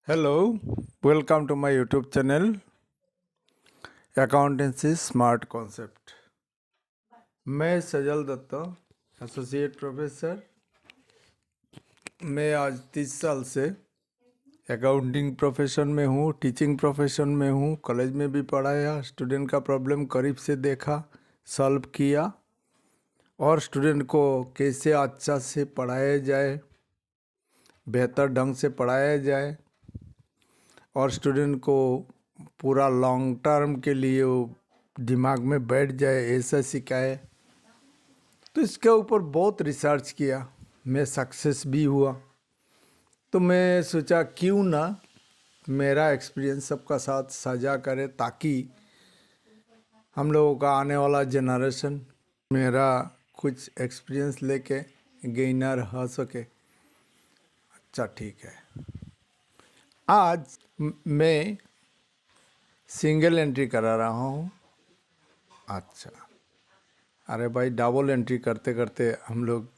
Hello, welcome to my YouTube channel Accountancy Smart Concept. मैं सजल Dutta associate professor. मैं आज 30 साल से अकाउंटिंग प्रोफेशन में हूँ, टीचिंग प्रोफेशन में हूँ, कॉलेज में भी पढ़ाया, स्टूडेंट का प्रॉब्लम करीब से देखा, सॉल्व किया और स्टूडेंट को कैसे अच्छा से पढ़ाया जाए, बेहतर ढंग से पढ़ाया जाए और स्टूडेंट को पूरा लॉन्ग टर्म के लिए वो दिमाग में बैठ जाए ऐसा सिखाए। तो इसके ऊपर बहुत रिसर्च किया, मैं सक्सेस भी हुआ। तो मैं सोचा क्यों ना मेरा एक्सपीरियंस सबका साथ साझा करे ताकि हम लोगों का आने वाला जनरेशन मेरा कुछ एक्सपीरियंस लेके गेनर हो सके। अच्छा ठीक है। आज मैं सिंगल एंट्री करा रहा हूँ। अच्छा, अरे भाई डबल एंट्री करते करते हम लोग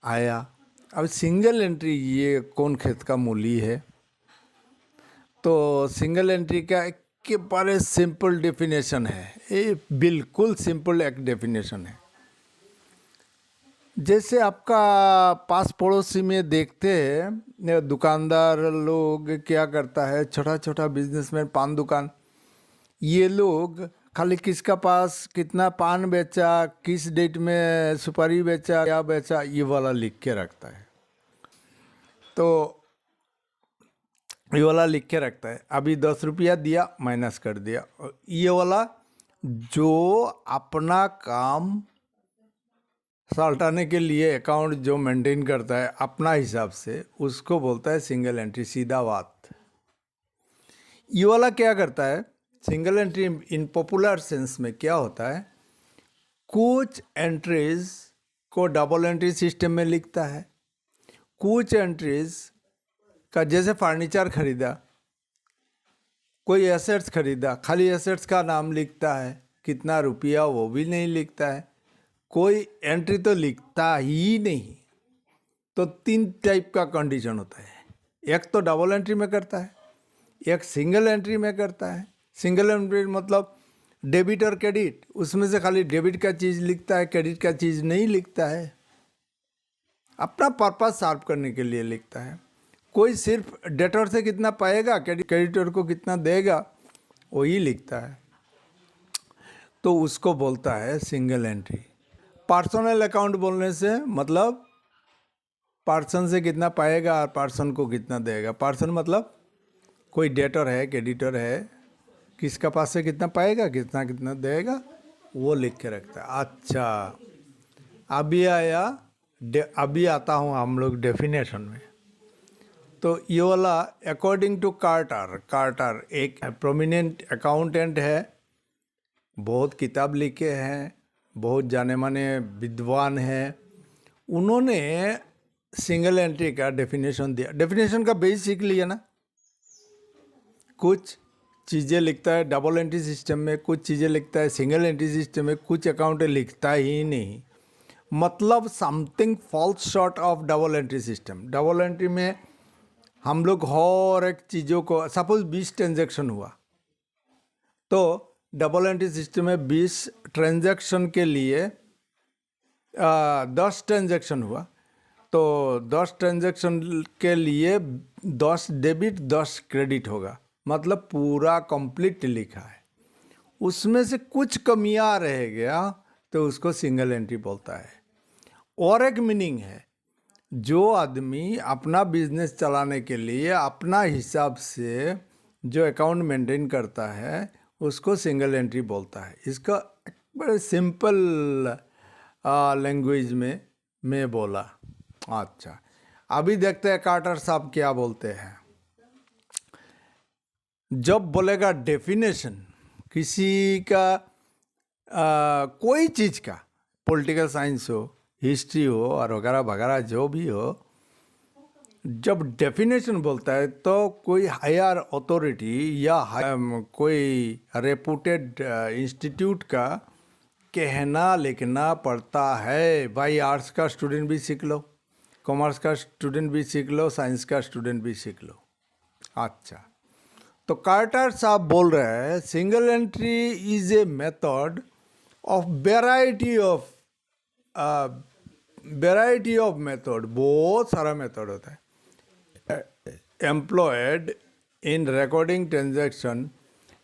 आया। अब सिंगल एंट्री ये कौन खेत का मूली है। तो सिंगल एंट्री का के बारे सिंपल डेफिनेशन है, ये बिल्कुल सिंपल एक डेफिनेशन है। जैसे आपका पास पड़ोसी में देखते हैं दुकानदार लोग क्या करता है, छोटा छोटा बिजनेसमैन, पान दुकान, ये लोग खाली किसका पास कितना पान बेचा, किस डेट में सुपारी बेचा, क्या बेचा, ये वाला लिख के रखता है। तो ये वाला लिख के रखता है, अभी 10 रुपया दिया माइनस कर दिया। ये वाला जो अपना काम सल्टाने के लिए अकाउंट जो मेंटेन करता है अपना हिसाब से, उसको बोलता है सिंगल एंट्री। सीधा बात। ये वाला क्या करता है, single entry in popular sense में क्या होता है, कुछ एंट्रीज को डबल एंट्री सिस्टम में लिखता है, कुछ एंट्रीज का जैसे फर्नीचर खरीदा, कोई एसेट्स खरीदा, खाली एसेट्स का नाम लिखता है, कितना रुपया वो भी नहीं लिखता है, कोई एंट्री तो लिखता ही नहीं। तो 3 टाइप का कंडीशन होता है, एक तो डबल एंट्री में करता है, एक सिंगल एंट्री में करता है। सिंगल एंट्री मतलब डेबिट और क्रेडिट, उसमें से खाली डेबिट का चीज़ लिखता है, क्रेडिट का चीज़ नहीं लिखता है, अपना पर्पस सॉल्व करने के लिए लिखता है। कोई सिर्फ डेटर से कितना पाएगा, क्रेडिटर को कितना देगा, वही लिखता है। तो उसको बोलता है सिंगल एंट्री। पर्सनल अकाउंट बोलने से मतलब पर्सन से कितना पाएगा और पर्सन को कितना देगा। पर्सन मतलब कोई डेटर है, क्रेडिटर है, किसका पास से कितना पाएगा, कितना कितना देगा, वो लिख के रखता है। अच्छा, अभी आता हूँ हम लोग डेफिनेशन में। तो ये वाला अकॉर्डिंग टू कार्टर एक प्रोमिनेंट अकाउंटेंट है, बहुत किताब लिखे हैं, बहुत जाने माने विद्वान हैं। उन्होंने सिंगल एंट्री का डेफिनेशन दिया। डेफिनेशन का बेस सीख लिया ना, कुछ चीज़ें लिखता है डबल एंट्री सिस्टम में, कुछ चीज़ें लिखता है सिंगल एंट्री सिस्टम में, कुछ अकाउंट लिखता ही नहीं। मतलब something falls short of double entry system. Double entry में हम लोग हर एक चीज़ों को, सपोज 20 ट्रांजेक्शन हुआ, तो डबल एंट्री सिस्टम में 20 ट्रांजेक्शन के लिए 10 ट्रांजेक्शन हुआ, तो 10 ट्रांजेक्शन के लिए 10 डेबिट 10 क्रेडिट होगा, मतलब पूरा कंप्लीट लिखा है। उसमें से कुछ कमियां रह गया तो उसको सिंगल एंट्री बोलता है। और एक मीनिंग है, जो आदमी अपना बिजनेस चलाने के लिए अपना हिसाब से जो अकाउंट मेंटेन करता है उसको सिंगल एंट्री बोलता है। इसका बड़े सिंपल लैंग्वेज में मैं बोला। अच्छा, अभी देखते हैं कार्टर साहब क्या बोलते हैं। जब बोलेगा डेफिनेशन किसी का कोई चीज़ का, पॉलिटिकल साइंस हो, हिस्ट्री हो और वगैरह वगैरह जो भी हो, जब डेफिनेशन बोलता है तो कोई हायर अथॉरिटी या कोई रेपुटेड इंस्टीट्यूट का कहना लिखना पड़ता है। भाई आर्ट्स का स्टूडेंट भी सीख लो, कॉमर्स का स्टूडेंट भी सीख लो, साइंस का स्टूडेंट भी सीख लो। अच्छा, तो कार्टर साहब बोल रहे हैं single entry is a method of variety of method, बहुत सारा मेथड होता है employed in recording transaction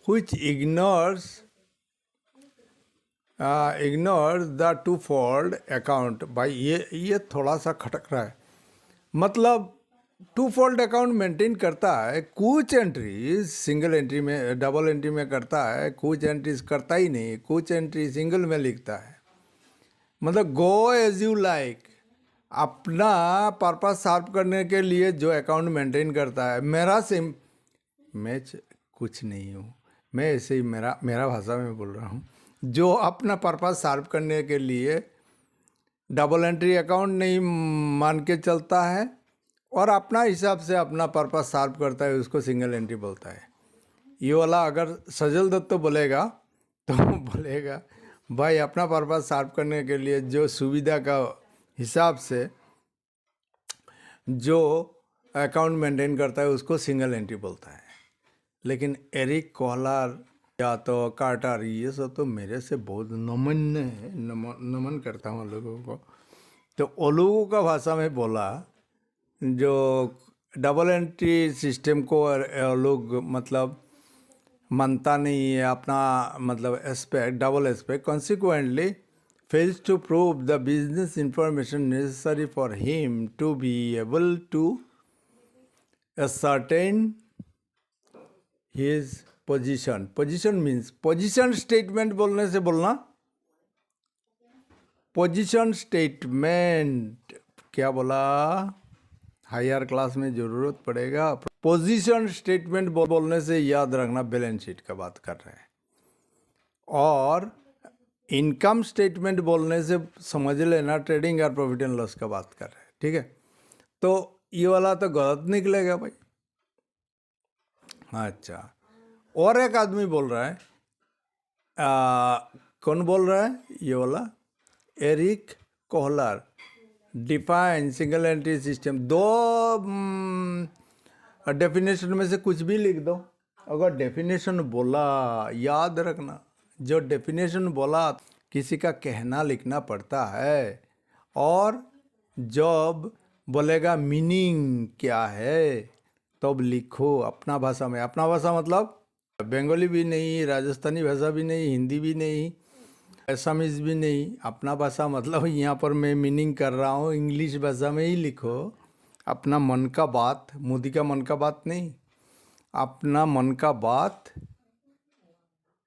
which ignores the two fold account. भाई ये थोड़ा सा खटक रहा है, मतलब टू फोल्ड अकाउंट मेंटेन करता है, कुछ एंट्री सिंगल एंट्री में डबल एंट्री में करता है, कुछ एंट्रीज करता ही नहीं, कुछ एंट्री सिंगल में लिखता है। मतलब गो एज यू लाइक, अपना पर्पस सॉल्व करने के लिए जो अकाउंट मेंटेन करता है। मैं कुछ नहीं हूँ, मैं ऐसे ही मेरा भाषा में बोल रहा हूँ, जो अपना पर्पस सॉल्व करने के लिए डबल एंट्री अकाउंट नहीं मान के चलता है और अपना हिसाब से अपना पर्पस सॉल्व करता है, उसको सिंगल एंट्री बोलता है। ये वाला अगर सजल दत्त बोलेगा तो बोलेगा भाई अपना पर्पस सॉल्व करने के लिए जो सुविधा का हिसाब से जो अकाउंट मेंटेन करता है उसको सिंगल एंट्री बोलता है। लेकिन एरिक कोहलर या तो कार्टर, ये सब तो मेरे से बहुत नमन है, नमन करता हूँ लोगों को। तो वो लोगों का भाषा में बोला, जो डबल एंट्री सिस्टम को लोग मतलब मानता नहीं है, अपना मतलब aspect double aspect, consequently fails to prove the business information necessary for him to be able to ascertain his position. Position means position statement बोलने से बोलना, पोजीशन स्टेटमेंट क्या बोला, हायर क्लास में जरूरत पड़ेगा। पोजीशन स्टेटमेंट बोलने से याद रखना बैलेंस शीट का बात कर रहे हैं, और इनकम स्टेटमेंट बोलने से समझ लेना ट्रेडिंग और प्रॉफिट एंड लॉस का बात कर रहे हैं। ठीक है, तो ये वाला तो गलत निकलेगा भाई। अच्छा, और एक आदमी बोल रहा है, कौन बोल रहा है, ये वाला Eric Kohler, define single entry system. दो डेफिनेशन में से कुछ भी लिख दो। अगर डेफिनेशन बोला, याद रखना, जो डेफिनेशन बोला किसी का कहना लिखना पड़ता है, और जब बोलेगा मीनिंग क्या है तब लिखो अपना भाषा में। अपना भाषा मतलब बंगाली भी नहीं, राजस्थानी भाषा भी नहीं, हिंदी भी नहीं, असमीज भी नहीं। अपना भाषा मतलब यहाँ पर मैं मीनिंग कर रहा हूँ, इंग्लिश भाषा में ही लिखो। अपना मन का बात, मोदी का मन का बात नहीं, अपना मन का बात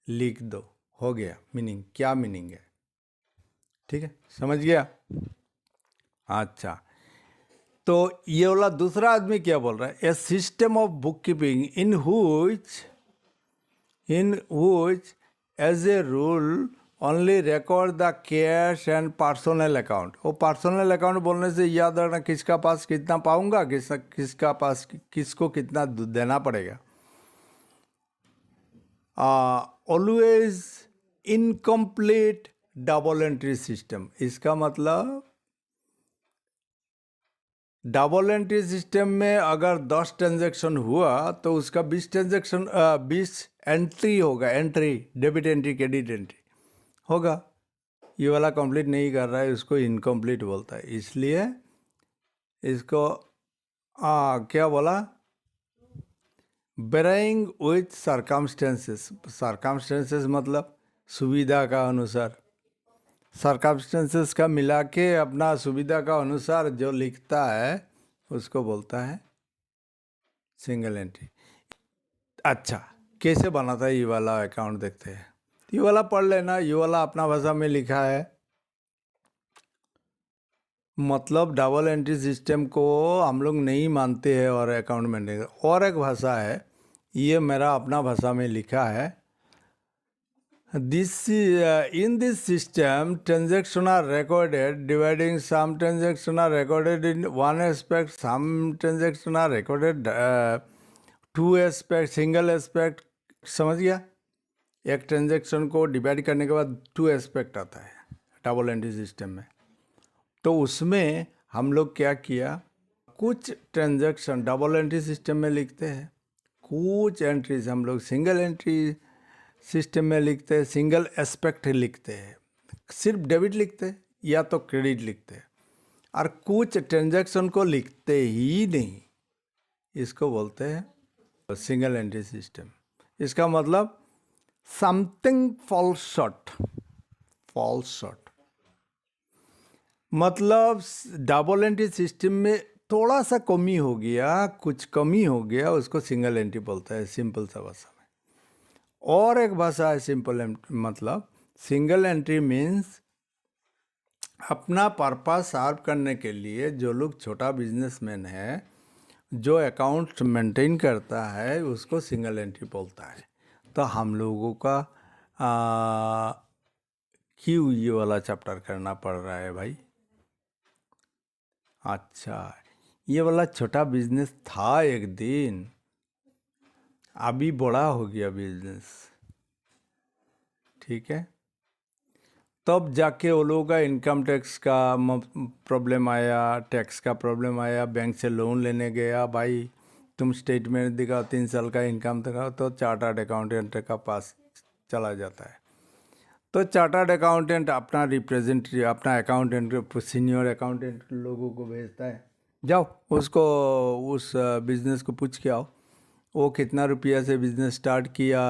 लिख दो, हो गया मीनिंग, क्या मीनिंग है। ठीक है, समझ गया। अच्छा, तो ये वाला दूसरा आदमी क्या बोल रहा है, a system of bookkeeping in which as a rule only record the cash and personal account. वो पर्सनल अकाउंट बोलने से याद रखना किसका पास कितना पाऊंगा, किसका पास किसको कितना देना पड़ेगा। Always incomplete double entry system, इसका मतलब डबल एंट्री सिस्टम में अगर 10 ट्रांजैक्शन हुआ तो उसका 20 एंट्री होगा, entry debit entry credit entry होगा। ये वाला कंप्लीट नहीं कर रहा है, उसको इनकम्प्लीट बोलता है। इसलिए इसको क्या बोला, वेराइंग विथ सर्कमस्टेंसेस। सर्कमस्टेंसेस मतलब सुविधा का अनुसार, सर्कमस्टेंसेस का मिला के अपना सुविधा का अनुसार जो लिखता है उसको बोलता है सिंगल एंट्री। अच्छा, कैसे बनाता है ये वाला अकाउंट, देखते हैं। ये वाला पढ़ लेना, ये वाला अपना भाषा में लिखा है। मतलब डबल एंट्री सिस्टम को हम लोग नहीं मानते हैं और अकाउंट मेंटेन। और एक भाषा है, ये मेरा अपना भाषा में लिखा है। In this system, transactions are recorded, dividing some transactions are recorded in one aspect, some transactions are recorded two aspect, single aspect। समझ गया, एक ट्रांजैक्शन को डिवाइड करने के बाद 2 एस्पेक्ट आता है डबल एंट्री सिस्टम में। तो उसमें हम लोग क्या किया, कुछ ट्रांजैक्शन डबल एंट्री सिस्टम में लिखते हैं कुछ एंट्रीज हम लोग सिंगल एंट्री सिस्टम में लिखते हैं, सिंगल एस्पेक्ट लिखते हैं, सिर्फ डेबिट लिखते हैं या तो क्रेडिट लिखते हैं, और कुछ ट्रांजैक्शन को लिखते ही नहीं। इसको बोलते हैं सिंगल एंट्री सिस्टम। इसका मतलब something falls short, falls short मतलब डबल एंट्री सिस्टम में थोड़ा सा कमी हो गया, कुछ कमी हो गया, उसको सिंगल एंट्री बोलता है, सिंपल सा भाषा में। और एक भाषा है सिंपल मतलब सिंगल एंट्री मीन्स अपना पर्पस सर्व करने के लिए जो लोग छोटा बिजनेसमैन है, जो अकाउंट मेंटेन करता है, उसको सिंगल एंट्री बोलता है। तो हम लोगों का क्यों ये वाला चैप्टर करना पड़ रहा है भाई? अच्छा, ये वाला छोटा बिजनेस था एक दिन, अभी बड़ा हो गया बिजनेस, ठीक है। तब जाके वो लोगों का इनकम टैक्स का प्रॉब्लम आया, टैक्स का प्रॉब्लम आया, बैंक से लोन लेने गया, भाई तुम स्टेटमेंट दिखाओ, 3 साल का इनकम दिखाओ, तो चार्टर्ड अकाउंटेंट का पास चला जाता है। तो चार्टर्ड अकाउंटेंट अपना रिप्रेजेंटेटिव, अपना अकाउंटेंट, सीनियर अकाउंटेंट लोगों को भेजता है, जाओ उसको उस बिज़नेस को पूछ के आओ, वो कितना रुपया से बिज़नेस स्टार्ट किया,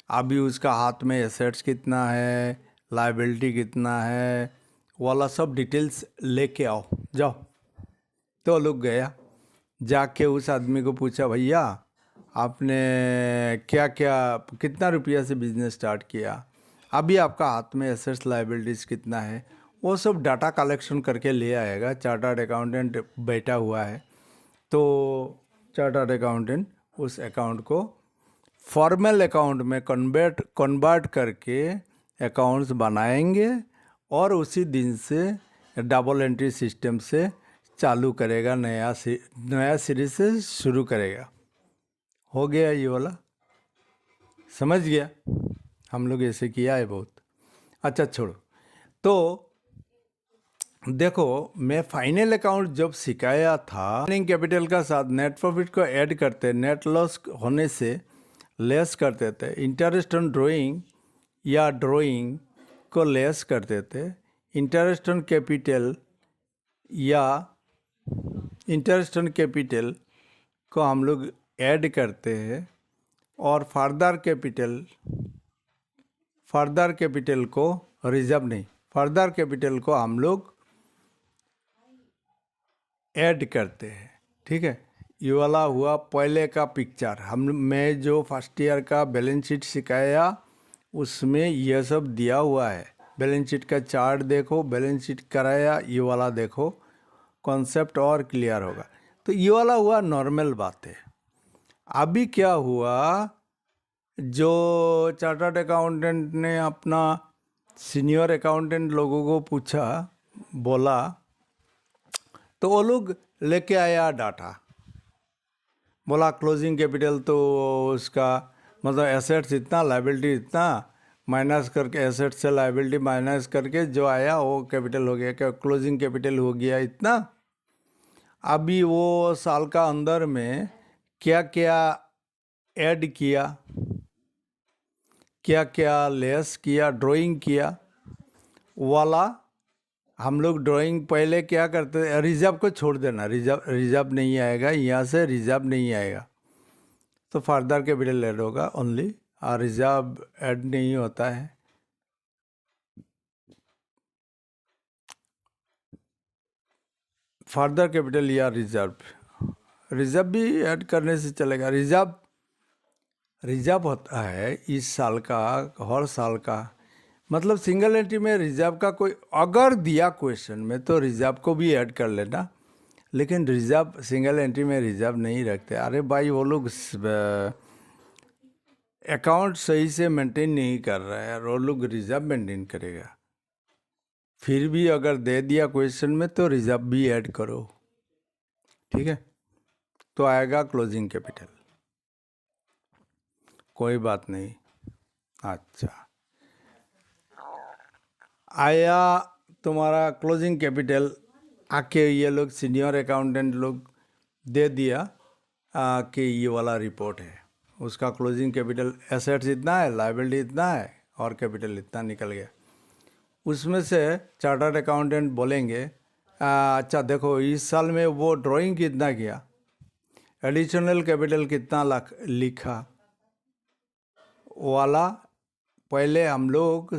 अभी उसका हाथ में एसेट्स कितना है, लायबिलिटी कितना है, वाला सब डिटेल्स लेके आओ, जाओ। तो लोग गया, जाके उस आदमी को पूछा, भैया आपने क्या क्या कितना रुपया से बिज़नेस स्टार्ट किया, अभी आपका हाथ में एसेट्स लायबिलिटीज़ कितना है, वो सब डाटा कलेक्शन करके ले आएगा। चार्टर्ड अकाउंटेंट बैठा हुआ है, तो चार्टर्ड अकाउंटेंट उस अकाउंट को फॉर्मल अकाउंट में कन्वर्ट करके अकाउंट्स बनाएंगे, और उसी दिन से डबल एंट्री सिस्टम से चालू करेगा, नया सीरीज से शुरू करेगा। हो गया ये वाला, समझ गया? हम लोग ऐसे किया है बहुत। अच्छा छोड़ो, तो देखो मैं फाइनल अकाउंट जब सिखाया था, रनिंग कैपिटल का साथ नेट प्रॉफिट को ऐड करते, नेट लॉस होने से लेस करते थे, इंटरेस्ट ऑन ड्राइंग या ड्राइंग को लेस करते थे, इंटरेस्ट ऑन कैपिटल या इंटरेस्ट ऑन कैपिटल को हम लोग ऐड करते हैं, और फर्दर कैपिटल को रिजर्व नहीं, फर्दर कैपिटल को हम लोग ऐड करते हैं, ठीक है। ये वाला हुआ पहले का पिक्चर। मैं जो फर्स्ट ईयर का बैलेंस शीट सिखाया उसमें यह सब दिया हुआ है, बैलेंस शीट का चार्ट देखो, बैलेंस शीट कराया, ये वाला देखो, कॉन्सेप्ट और क्लियर होगा। तो ये वाला हुआ नॉर्मल बात है। अभी क्या हुआ, जो चार्टर्ड अकाउंटेंट ने अपना सीनियर अकाउंटेंट लोगों को पूछा, बोला, तो वो लोग लेके आया डाटा, बोला क्लोजिंग कैपिटल तो उसका मतलब एसेट्स इतना, लायबिलिटी इतना, माइनस करके एसेट्स से लायबिलिटी माइनस करके जो आया वो कैपिटल हो गया, क्या क्लोजिंग कैपिटल हो गया इतना। अभी वो साल का अंदर में क्या क्या ऐड किया, क्या क्या लेस किया, ड्राइंग किया वाला हम लोग ड्राइंग पहले क्या करते हैं, रिजर्व को छोड़ देना, रिजर्व नहीं आएगा, यहाँ से रिजर्व नहीं आएगा, तो फर्दर कैपिटल ऐड होगा ओनली, और रिजर्व ऐड नहीं होता है। फर्दर कैपिटल या रिजर्व भी ऐड करने से चलेगा। रिजर्व होता है इस साल का, हर साल का, मतलब सिंगल एंट्री में रिजर्व का कोई अगर दिया क्वेश्चन में तो रिजर्व को भी ऐड कर लेना, लेकिन रिजर्व सिंगल एंट्री में रिजर्व नहीं रखते। अरे भाई वो लोग अकाउंट सही से मेंटेन नहीं कर रहा है, और वो लोग रिजर्व मेंटेन करेगा। फिर भी अगर दे दिया क्वेश्चन में तो रिजर्व भी ऐड करो, ठीक है, तो आएगा क्लोजिंग कैपिटल, कोई बात नहीं। अच्छा, आया तुम्हारा क्लोजिंग कैपिटल, आके ये लोग सीनियर अकाउंटेंट लोग दे दिया कि ये वाला रिपोर्ट है, उसका क्लोजिंग कैपिटल, एसेट्स इतना है, लायबिलिटी इतना है और कैपिटल इतना निकल गया। उसमें से चार्टर्ड अकाउंटेंट बोलेंगे अच्छा देखो इस साल में वो ड्राइंग कितना किया, एडिशनल कैपिटल कितना लिखा वाला पहले हम लोग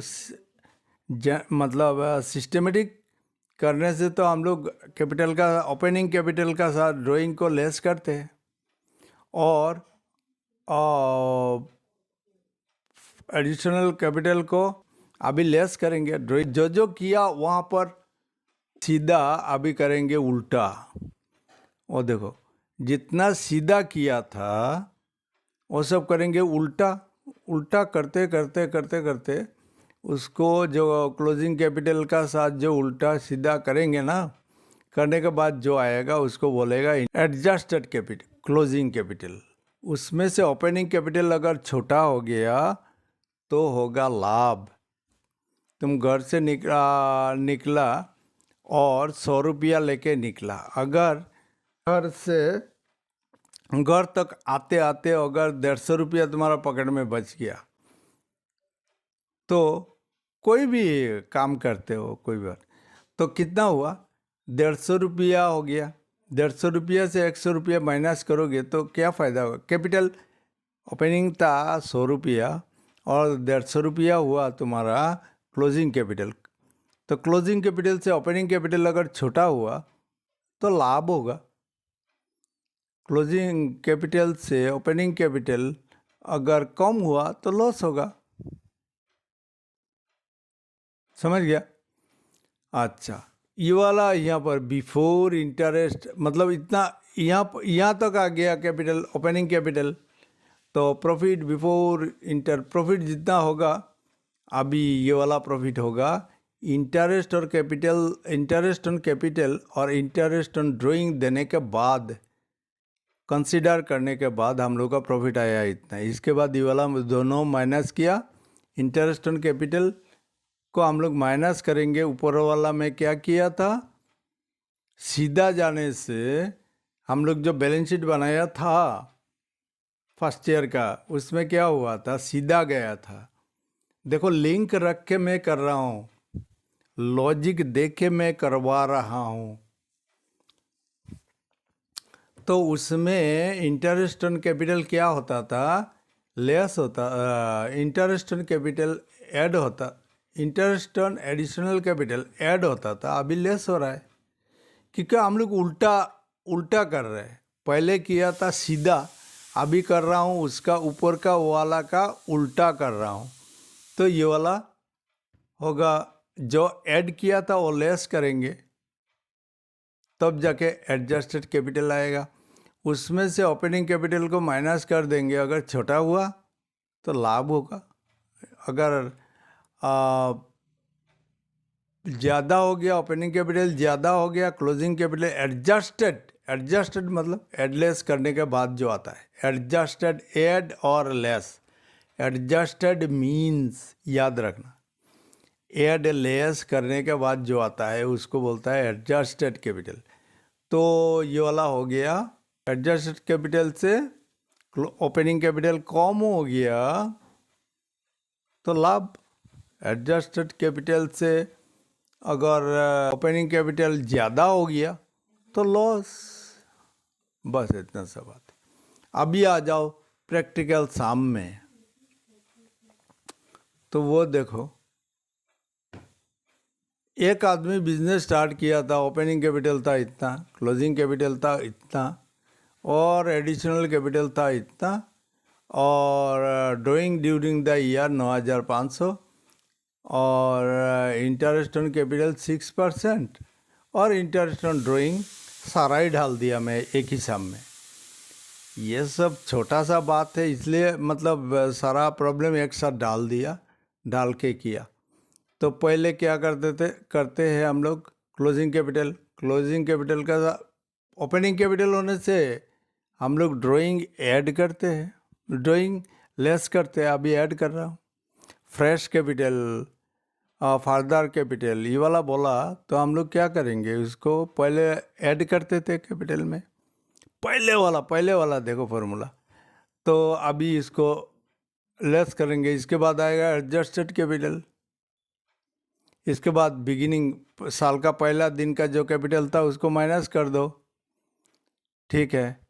मतलब सिस्टमेटिक करने से तो हम लोग कैपिटल का, ओपनिंग कैपिटल का साथ ड्राइंग को लेस करते हैं और एडिशनल कैपिटल को अभी लेस करेंगे। ड्राइंग जो जो किया वहाँ पर सीधा अभी करेंगे उल्टा। वो देखो जितना सीधा किया था वो सब करेंगे उल्टा। उल्टा करते करते करते करते उसको जो क्लोजिंग कैपिटल का साथ जो उल्टा सीधा करेंगे ना, करने के बाद जो आएगा उसको बोलेगा एडजस्टेड कैपिटल, क्लोजिंग कैपिटल। उसमें से ओपनिंग कैपिटल अगर छोटा हो गया तो होगा लाभ। तुम घर से निकला और 100 रुपया लेके निकला, अगर घर से घर तक आते आते अगर 150 रुपया तुम्हारा पॉकेट में बच गया तो कोई भी काम करते हो कोई बार, तो कितना हुआ 150 रुपया हो गया। 150 रुपया से 100 रुपया माइनस करोगे तो क्या फ़ायदा होगा। कैपिटल ओपनिंग था 100 रुपया और 150 रुपया हुआ तुम्हारा क्लोजिंग कैपिटल। तो क्लोजिंग कैपिटल से ओपनिंग कैपिटल अगर छोटा हुआ तो लाभ होगा। क्लोजिंग कैपिटल से ओपनिंग कैपिटल अगर कम हुआ तो लॉस होगा। समझ गया। अच्छा ये वाला यहाँ पर बिफोर इंटरेस्ट, मतलब इतना यहाँ तक आ गया कैपिटल, ओपनिंग कैपिटल। तो प्रॉफिट बिफोर प्रॉफिट जितना होगा अभी ये वाला प्रॉफिट होगा। इंटरेस्ट और कैपिटल, इंटरेस्ट ऑन कैपिटल और इंटरेस्ट ऑन ड्राइंग देने के बाद, कंसीडर करने के बाद हम लोग का प्रॉफिट आया इतना। इसके बाद ये वाला दोनों माइनस किया, इंटरेस्ट ऑन कैपिटल को हम लोग माइनस करेंगे। ऊपर वाला में क्या किया था, सीधा जाने से हम लोग जो बैलेंस शीट बनाया था फर्स्ट ईयर का, उसमें क्या हुआ था, सीधा गया था। देखो लिंक रख के मैं कर रहा हूँ, लॉजिक देख के मैं करवा रहा हूँ। तो उसमें इंटरेस्ट ऑन कैपिटल क्या होता था, लेस होता, इंटरेस्ट ऑन कैपिटल ऐड होता, interest on additional capital add होता था, अभी लेस हो रहा है क्योंकि हम लोग उल्टा कर रहे हैं। पहले किया था सीधा, अभी कर रहा हूँ उसका ऊपर का वाला का उल्टा कर रहा हूँ। तो ये वाला होगा, जो ऐड किया था वो लेस करेंगे तब जाके एडजस्टेड कैपिटल आएगा। उसमें से ओपनिंग कैपिटल को माइनस कर देंगे, अगर छोटा हुआ तो लाभ होगा, अगर ज़्यादा हो गया ओपनिंग कैपिटल, ज़्यादा हो गया क्लोजिंग कैपिटल एडजस्टेड मतलब एडलेस करने के बाद जो आता है, एडजस्टेड, एड और लेस। एडजस्टेड मीन्स याद रखना, एड लेस करने के बाद जो आता है उसको बोलता है एडजस्टेड कैपिटल। तो ये वाला हो गया, एडजस्टेड कैपिटल से ओपनिंग कैपिटल कम हो गया तो लाभ। एडजस्टेड कैपिटल से अगर ओपनिंग कैपिटल ज़्यादा हो गया तो लॉस। बस इतना सा बात है। अभी आ जाओ प्रैक्टिकल साम में, तो वो देखो एक आदमी बिजनेस स्टार्ट किया था, ओपनिंग कैपिटल था इतना, क्लोजिंग कैपिटल था इतना और एडिशनल कैपिटल था इतना, और ड्राइंग ड्यूरिंग द ईयर 9,500 और इंटरेस्ट ऑन कैपिटल 6% और इंटरेस्ट ऑन ड्राइंग सारा ही डाल दिया मैं एक ही साम में। ये सब छोटा सा बात है, इसलिए मतलब सारा प्रॉब्लम एक साथ डाल दिया, डाल के किया। तो पहले क्या करते हैं हम लोग, क्लोजिंग कैपिटल का ओपनिंग कैपिटल होने से हम लोग ड्राइंग ऐड करते हैं, ड्राइंग लेस करते हैं, अभी ऐड कर रहा हूँ। फ्रेश कैपिटल, फर्दर कैपिटल, ये वाला बोला तो हम लोग क्या करेंगे, उसको पहले ऐड करते थे कैपिटल में। पहले वाला देखो फॉर्मूला, तो अभी इसको लेस करेंगे। इसके बाद आएगा एडजस्टेड कैपिटल। इसके बाद बिगिनिंग साल का पहला दिन का जो कैपिटल था उसको माइनस कर दो, ठीक है।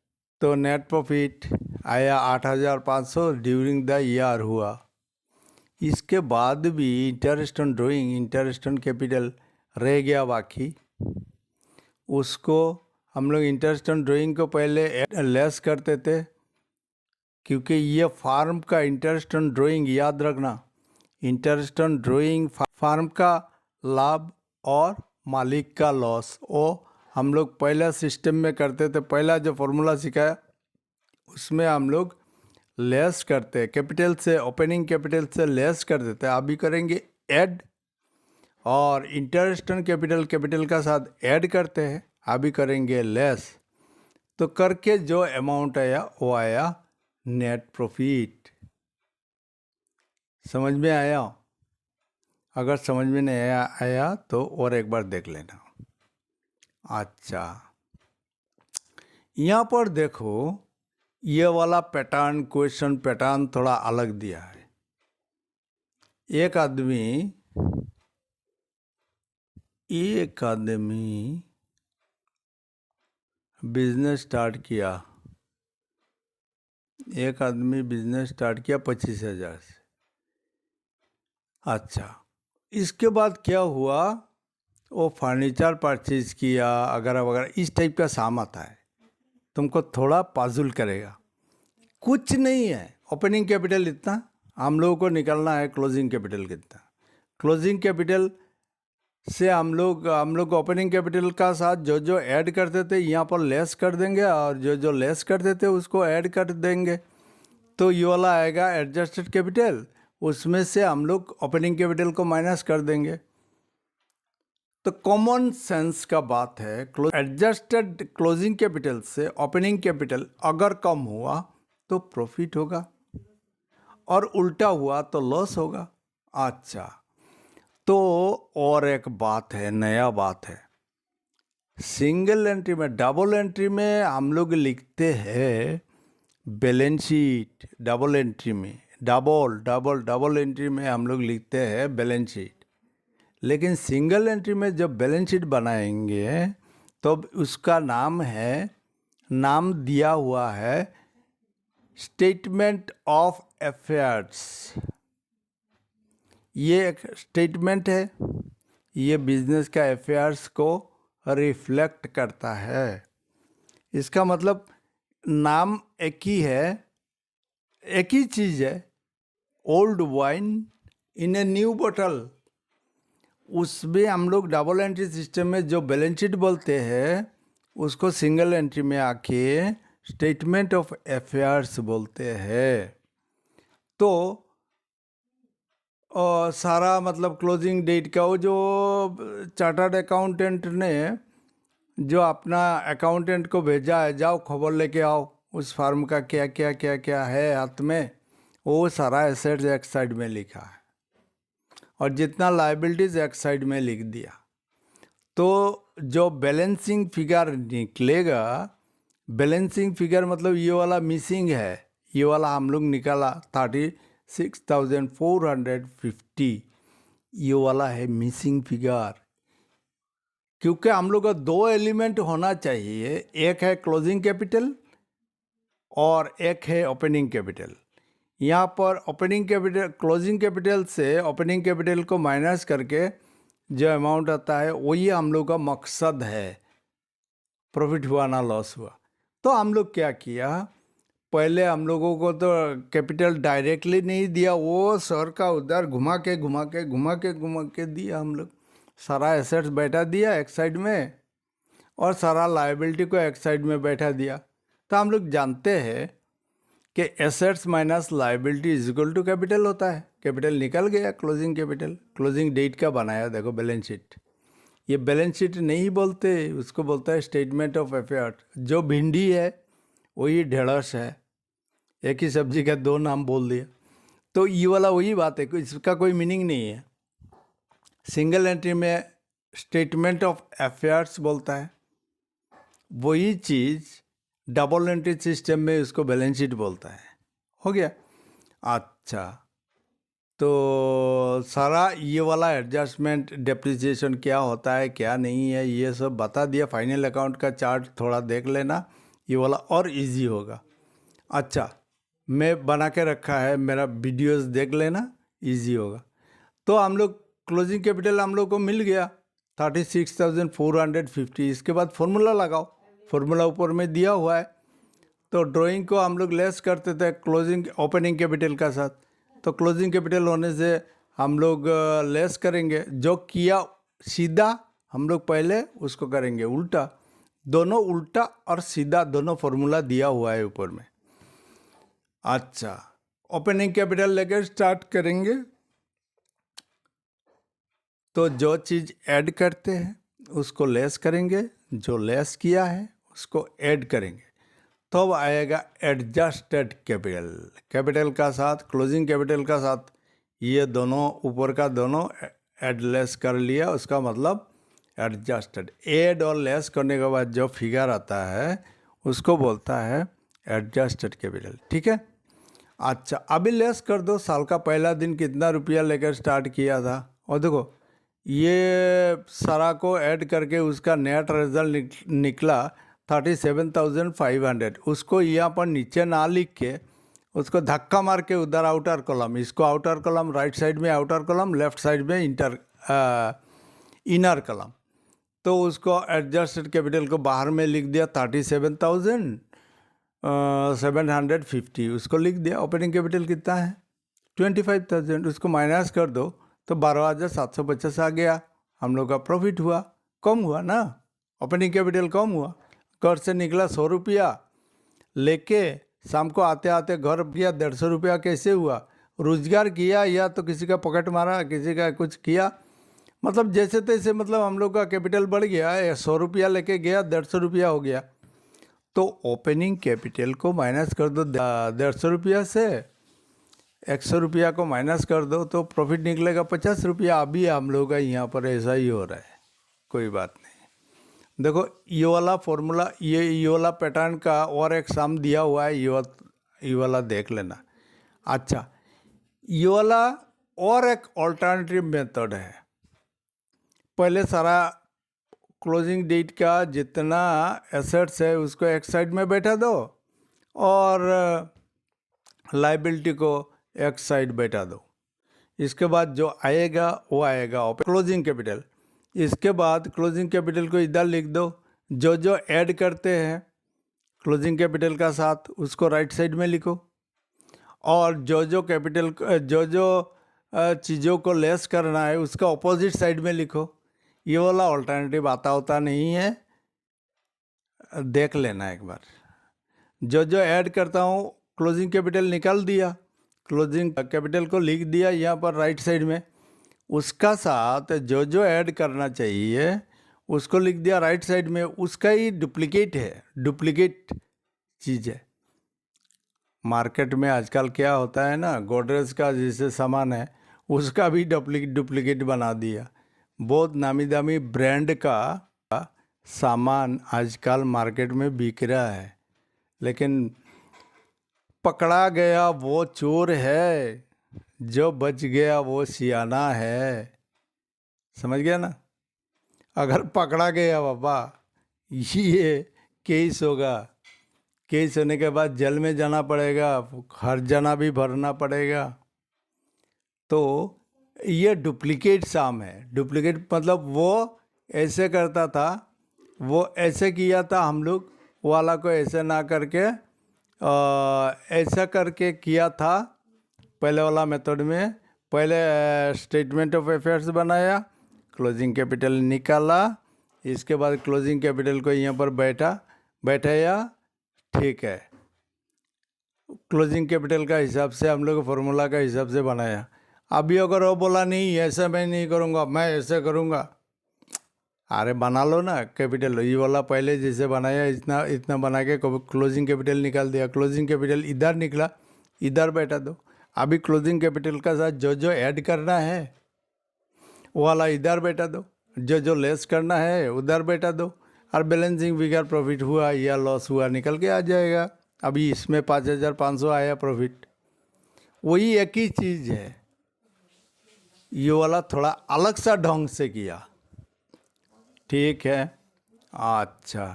तो नेट प्रॉफिट आया 8,500 ड्यूरिंग द ईयर हुआ। इसके बाद भी interest on drawing, interest on capital रह गया बाकी। उसको हम लोग इंटरेस्ट ऑन ड्राइंग को पहले लेस करते थे, क्योंकि ये फार्म का इंटरेस्ट ऑन ड्राइंग, याद रखना, इंटरेस्ट ऑन ड्राइंग फार्म का लाभ और मालिक का लॉस, वो हम लोग पहला सिस्टम में करते थे। पहला जो फॉर्मूला सिखाया उसमें हम लोग लेस करते, कैपिटल से, ओपनिंग कैपिटल से लेस कर देते। अभी करेंगे ऐड, और इंटरेस्ट ऑन कैपिटल कैपिटल का साथ ऐड करते हैं। अभी करेंगे लेस। तो करके जो अमाउंट आया वो आया नेट प्रॉफिट। समझ में आया? अगर समझ में नहीं आया तो और एक बार देख लेना। अच्छा, यहाँ पर देखो, ये वाला पैटर्न, क्वेश्चन पैटर्न थोड़ा अलग दिया है। एक आदमी बिजनेस स्टार्ट किया। एक आदमी बिजनेस स्टार्ट किया 25,000 से। अच्छा, इसके बाद क्या हुआ, वो फर्नीचर परचेज किया, वगैरह वगैरह, इस टाइप का साम आता है, तुमको थोड़ा पाजुल करेगा। कुछ नहीं है, ओपनिंग कैपिटल इतना, हम लोगों को निकालना है क्लोजिंग कैपिटल कितना। क्लोजिंग कैपिटल से हम लोग ओपनिंग कैपिटल का साथ जो जो ऐड करते थे यहाँ पर लेस कर देंगे, और जो जो लेस करते थे उसको ऐड कर देंगे। तो ये वाला आएगा एडजस्टेड कैपिटल, उसमें से हम लोग ओपनिंग कैपिटल को माइनस कर देंगे। तो कॉमन सेंस का बात है, एडजस्टेड क्लोजिंग कैपिटल से ओपनिंग कैपिटल अगर कम हुआ तो प्रॉफिट होगा, और उल्टा हुआ तो लॉस होगा। अच्छा, तो और एक बात है, नया बात है, सिंगल एंट्री में, डबल एंट्री में हम लोग लिखते हैं बैलेंस शीट। डबल एंट्री में, डबल एंट्री में हम लोग लिखते हैं बैलेंस शीट। लेकिन सिंगल एंट्री में जब बैलेंस शीट बनाएंगे तो उसका नाम दिया हुआ है स्टेटमेंट ऑफ अफेयर्स। ये एक स्टेटमेंट है, ये बिजनेस का अफेयर्स को रिफ्लेक्ट करता है। इसका मतलब नाम एक ही है, एक ही चीज़ है, old wine in a new बोतल। उसमें हम लोग डबल एंट्री सिस्टम में जो बैलेंस शीट बोलते हैं उसको सिंगल एंट्री में आके स्टेटमेंट ऑफ अफेयर्स बोलते हैं। तो सारा मतलब क्लोजिंग डेट का, वो जो चार्टर्ड अकाउंटेंट ने जो अपना अकाउंटेंट को भेजा है, जाओ खबर लेके आओ उस फार्म का क्या क्या क्या क्या है हाथ में, वो सारा एसेट्स एक साइड में लिखा है और जितना लायबिलिटीज एक साइड में लिख दिया। तो जो बैलेंसिंग फिगर निकलेगा, बैलेंसिंग फिगर मतलब ये वाला मिसिंग है, ये वाला हम लोग निकाला 36,450, ये वाला है मिसिंग फिगर। क्योंकि हम लोग का दो एलिमेंट होना चाहिए, एक है क्लोजिंग कैपिटल और एक है ओपनिंग कैपिटल। यहाँ पर ओपनिंग कैपिटल, क्लोजिंग कैपिटल से ओपनिंग कैपिटल को माइनस करके जो अमाउंट आता है वही हम लोग का मकसद है, प्रॉफिट हुआ ना लॉस हुआ। तो हम लोग क्या किया, पहले हम लोगों को तो कैपिटल डायरेक्टली नहीं दिया, वो सर का उधर घुमा के दिया। हम लोग सारा एसेट्स बैठा दिया एक साइड में और सारा लायबिलिटी को एक साइड में बैठा दिया। तो हम लोग जानते हैं कि assets minus liability is equal to capital होता है। कैपिटल निकल गया, क्लोजिंग कैपिटल, क्लोजिंग डेट का बनाया, देखो बैलेंस शीट। ये बैलेंस शीट नहीं बोलते, उसको बोलता है स्टेटमेंट ऑफ अफेयर्स। जो भिंडी है वही ढेढ़स है, एक ही सब्जी का दो नाम बोल दिया। तो ये वाला वही बात है, इसका कोई मीनिंग नहीं है। सिंगल एंट्री में स्टेटमेंट ऑफ अफेयर्स बोलता है, वही चीज़ डबल एंट्री सिस्टम में उसको बैलेंस शीट बोलता है। हो गया। अच्छा, तो सारा ये वाला एडजस्टमेंट डेप्रिसिएशन क्या होता है क्या नहीं है ये सब बता दिया। फाइनल अकाउंट का चार्ट थोड़ा देख लेना, ये वाला और इजी होगा। अच्छा, मैं बना के रखा है, मेरा वीडियोस देख लेना, इजी होगा। तो हम लोग क्लोजिंग कैपिटल हम लोग को मिल गया 36,450। इसके बाद फॉर्मूला लगाओ, फॉर्मूला ऊपर में दिया हुआ है। तो ड्राइंग को हम लोग लेस करते थे क्लोजिंग ओपनिंग कैपिटल का साथ, तो क्लोजिंग कैपिटल होने से हम लोग लेस करेंगे। जो किया सीधा हम लोग पहले उसको करेंगे उल्टा, दोनों उल्टा और सीधा दोनों फॉर्मूला दिया हुआ है ऊपर में। अच्छा, ओपनिंग कैपिटल लेकर स्टार्ट करेंगे। तो जो चीज़ ऐड करते हैं उसको लेस करेंगे, जो लेस किया है उसको ऐड करेंगे, तो अब आएगा एडजस्टेड कैपिटल। कैपिटल का साथ क्लोजिंग कैपिटल का साथ ये दोनों ऊपर का दोनों ऐड लेस कर लिया, उसका मतलब एडजस्टेड। ऐड और लेस करने के बाद जो फिगर आता है उसको बोलता है एडजस्टेड कैपिटल। ठीक है। अच्छा, अभी लेस कर दो साल का पहला दिन कितना रुपया लेकर स्टार्ट किया था, और देखो ये सारा को ऐड करके उसका नेट रिजल्ट निकला 37,500। उसको यहाँ पर नीचे ना लिख के उसको धक्का मार के उधर आउटर कॉलम, इसको आउटर कॉलम, राइट साइड में आउटर कॉलम, लेफ्ट साइड में इनर कॉलम। तो उसको एडजस्टेड कैपिटल को बाहर में लिख दिया 37,750, उसको लिख दिया। ओपनिंग कैपिटल कितना है 25,000, उसको माइनस कर दो तो 12,750 आ गया। हम लोग का प्रॉफिट हुआ, कम हुआ ना, ओपनिंग कैपिटल कम हुआ। घर से निकला 100 रुपया लेके, शाम को आते आते घर किया 150 रुपया। कैसे हुआ, रोजगार किया या तो किसी का पॉकेट मारा, किसी का कुछ किया, मतलब जैसे तैसे, मतलब हम लोग का कैपिटल बढ़ गया। 100 रुपया लेके गया 150 रुपया हो गया। तो ओपनिंग कैपिटल को माइनस कर दो 150 रुपया से, 100 रुपया को माइनस कर दो तो प्रॉफिट निकलेगा 50 रुपया। अभी हम लोग का यहाँ पर ऐसा ही हो रहा है, कोई बात नहीं। देखो ये वाला फॉर्मूला, ये वाला पैटर्न का और एक सम दिया हुआ है, ये वाला देख लेना। अच्छा, ये वाला और एक ऑल्टरनेटिव मेथड है। पहले सारा क्लोजिंग डेट का जितना एसेट्स है उसको एक साइड में बैठा दो और लाइबिलिटी को एक साइड बैठा दो। इसके बाद जो आएगा वो आएगा क्लोजिंग कैपिटल। इसके बाद क्लोजिंग कैपिटल को इधर लिख दो, जो जो ऐड करते हैं क्लोजिंग कैपिटल का साथ उसको राइट साइड में लिखो, और जो जो कैपिटल जो जो चीज़ों को लेस करना है उसका ऑपोजिट साइड में लिखो। ये वाला ऑल्टरनेटिव आता होता नहीं है, देख लेना एक बार। जो जो ऐड करता हूँ क्लोजिंग कैपिटल निकाल दिया, क्लोजिंग कैपिटल को लिख दिया यहाँ पर राइट साइड में, उसका साथ जो जो ऐड करना चाहिए उसको लिख दिया राइट साइड में। उसका ही डुप्लीकेट है, डुप्लीकेट चीज़ है। मार्केट में आजकल क्या होता है ना, गोदरेज का जैसे सामान है उसका भी डुप्लीकेट बना दिया। बहुत नामी दामी ब्रांड का सामान आजकल मार्केट में बिक रहा है, लेकिन पकड़ा गया वो चोर है, जो बच गया वो सियाना है। समझ गया ना। अगर पकड़ा गया बाबा, ये केस होगा, केस होने के बाद जेल में जाना पड़ेगा, हर जना भी भरना पड़ेगा। तो ये डुप्लीकेट साम है। डुप्लीकेट मतलब वो ऐसे करता था, वो ऐसे किया था, हम लोग वाला को ऐसे ना करके ऐसा करके किया था पहले वाला मेथड में। पहले स्टेटमेंट ऑफ अफेयर्स बनाया, क्लोजिंग कैपिटल निकाला, इसके बाद क्लोजिंग कैपिटल को यहाँ पर बैठाया। ठीक है, क्लोजिंग कैपिटल का हिसाब से हम लोग फॉर्मूला का हिसाब से बनाया। अभी अगर वो बोला नहीं ऐसा मैं नहीं करूँगा, मैं ऐसे करूँगा, अरे बना लो ना कैपिटल। ये वाला पहले जैसे बनाया इतना इतना बना के क्लोजिंग कैपिटल निकाल दिया, क्लोजिंग कैपिटल इधर निकला, इधर बैठा दो। अभी क्लोजिंग कैपिटल का साथ जो जो ऐड करना है वो वाला इधर बैठा दो, जो जो लेस करना है उधर बैठा दो, और बैलेंसिंग फिगर प्रॉफिट हुआ या लॉस हुआ निकल के आ जाएगा। अभी इसमें 5,500 आया प्रॉफिट, वही एक ही चीज़ है, ये वाला थोड़ा अलग सा ढंग से किया। ठीक है, अच्छा,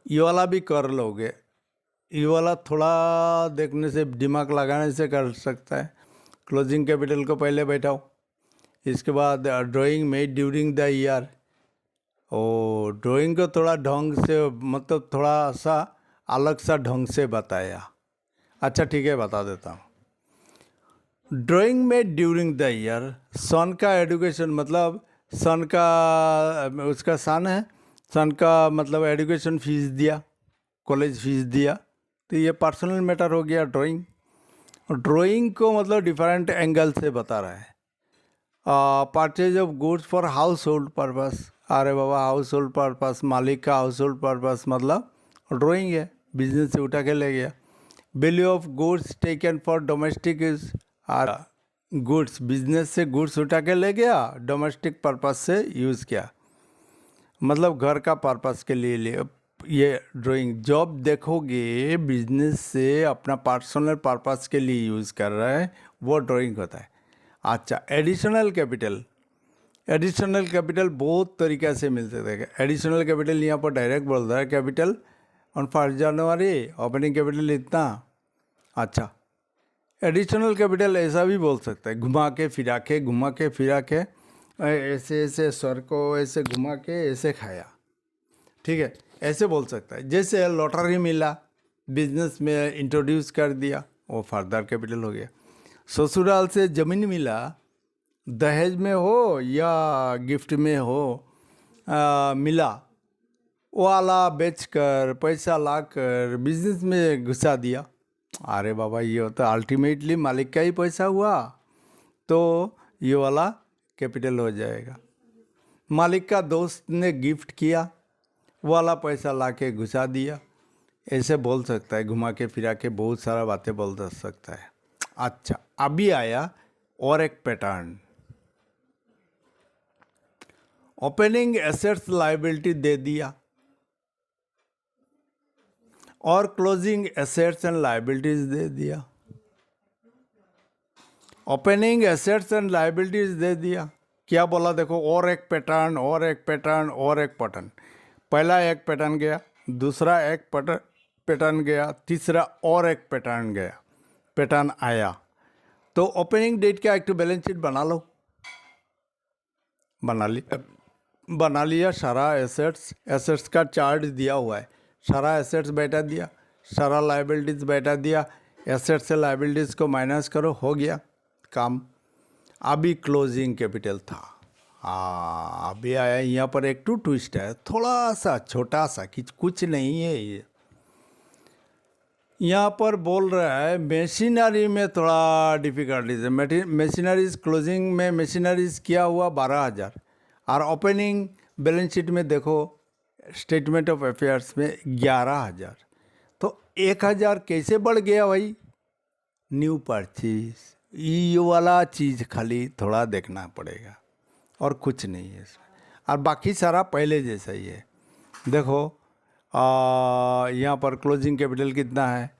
ये वाला भी कर लोगे। ये वाला थोड़ा देखने से, दिमाग लगाने से कर सकता है। क्लोजिंग कैपिटल को पहले बैठाओ, इसके बाद drawing made during the year. और ड्राइंग को थोड़ा ढंग से, मतलब थोड़ा सा अलग सा ढंग से बताया। अच्छा ठीक है, बता देता हूँ। ड्राइंग में ड्यूरिंग द ईयर, सन का एजुकेशन, मतलब सन का, उसका सन है, सन का मतलब एजुकेशन फीस दिया, कॉलेज फीस दिया, तो ये पर्सनल मैटर हो गया ड्राइंग। ड्राइंग को मतलब डिफरेंट एंगल से बता रहा है। Purchase of goods for house hold purpose, अरे बाबा हाउस होल्ड पर्पस, मालिक का हाउस होल्ड पर्पस मतलब ड्राइंग है, बिजनेस से उठा के ले गया। Value of goods taken for domestic use, goods business से गुड्स उठा के ले गया, डोमेस्टिक पर्पस से यूज़ किया, मतलब घर का पर्पस के लिए ले। ये ड्राइंग जॉब देखोगे बिजनेस से अपना पर्सनल पर्पस के लिए यूज़ कर रहा है, वो ड्राइंग होता है। अच्छा, एडिशनल कैपिटल, एडिशनल कैपिटल बहुत तरीक़े से मिलते थे। एडिशनल कैपिटल यहाँ पर डायरेक्ट बोल रहा है, capital on 1 January opening capital इतना। अच्छा, एडिशनल कैपिटल ऐसा भी बोल सकता है, घुमा के फिरा के, घुमा के फिरा के, ऐसे ऐसे स्वर को ऐसे घुमा के ऐसे खाया। ठीक है, ऐसे बोल सकता है। जैसे लॉटरी मिला, बिजनेस में इंट्रोड्यूस कर दिया, वो फर्दर कैपिटल हो गया। ससुराल से ज़मीन मिला, दहेज में हो या गिफ्ट में हो, मिला, वो वाला बेचकर पैसा लाकर बिजनेस में घुसा दिया। अरे बाबा, ये होता अल्टीमेटली मालिक का ही पैसा हुआ, तो ये वाला कैपिटल हो जाएगा। मालिक का दोस्त ने गिफ्ट किया, वो वाला पैसा लाके घुसा दिया, ऐसे बोल सकता है। घुमा के फिरा के बहुत सारा बातें बोल सकता है। अच्छा, अभी आया और एक पैटर्न, ओपनिंग एसेट्स लायबिलिटी दे दिया और क्लोजिंग एसेट्स एंड लायबिलिटीज दे दिया। ओपनिंग एसेट्स एंड लायबिलिटीज दे दिया, क्या बोला देखो, और एक पैटर्न, और एक पैटर्न, और एक पैटर्न। पहला एक पैटर्न गया, दूसरा एक पैटर्न गया, तीसरा और एक पैटर्न गया, पैटर्न आया। तो ओपनिंग डेट का एक तो बैलेंस शीट बना लो, बना लिया सारा एसेट्स का चार्ट दिया हुआ है, सारा एसेट्स बैठा दिया, सारा लायबिलिटीज़ बैठा दिया, एसेट्स से लायबिलिटीज़ को माइनस करो, हो गया काम। अभी क्लोजिंग कैपिटल था। हाँ, अभी आया यहाँ पर एक ट्विस्ट है, थोड़ा सा छोटा सा, कुछ नहीं है ये। यहाँ पर बोल रहा है मशीनरी में थोड़ा डिफिकल्टीज है। मशीनरीज क्लोजिंग में मशीनरीज किया हुआ 12,000, और ओपनिंग बैलेंस शीट में देखो स्टेटमेंट ऑफ अफेयर्स में 11,000, तो 1,000 कैसे बढ़ गया भाई? न्यू परचेज, ये वाला चीज़ खाली थोड़ा देखना पड़ेगा, और कुछ नहीं है इसमें, और बाकी सारा पहले जैसा ही है। देखो यहाँ पर क्लोजिंग कैपिटल कितना है,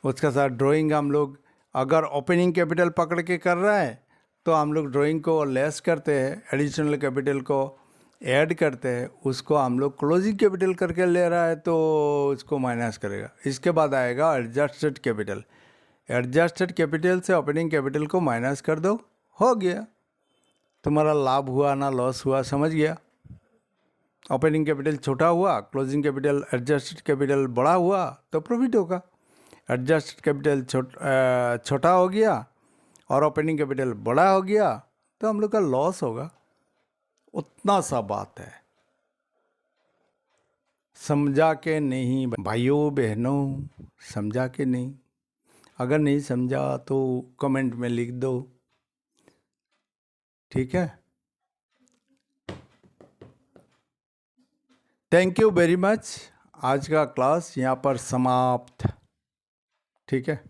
उसका साथ ड्राइंग हम लोग अगर ओपनिंग कैपिटल पकड़ के कर रहा है तो हम लोग ड्राइंग को लेस करते हैं, एडिशनल कैपिटल को ऐड करते हैं, उसको हम लोग क्लोजिंग कैपिटल करके ले रहा है तो उसको माइनस करेगा। इसके बाद आएगा एडजस्टेड कैपिटल, एडजस्टेड कैपिटल से ओपनिंग कैपिटल को माइनस कर दो, हो गया, तुम्हारा लाभ हुआ ना लॉस हुआ समझ गया। ओपनिंग कैपिटल छोटा हुआ, क्लोजिंग कैपिटल एडजस्टेड कैपिटल बड़ा हुआ तो प्रॉफिट होगा। एडजस्टेड कैपिटल छोटा हो गया और ओपनिंग कैपिटल बड़ा हो गया तो हम लोग का लॉस होगा। उतना सा बात है, समझा के नहीं भाइयों बहनों, समझा के नहीं? अगर नहीं समझा तो कमेंट में लिख दो, ठीक है। Thank you very much. आज का क्लास यहाँ पर समाप्त, ठीक है।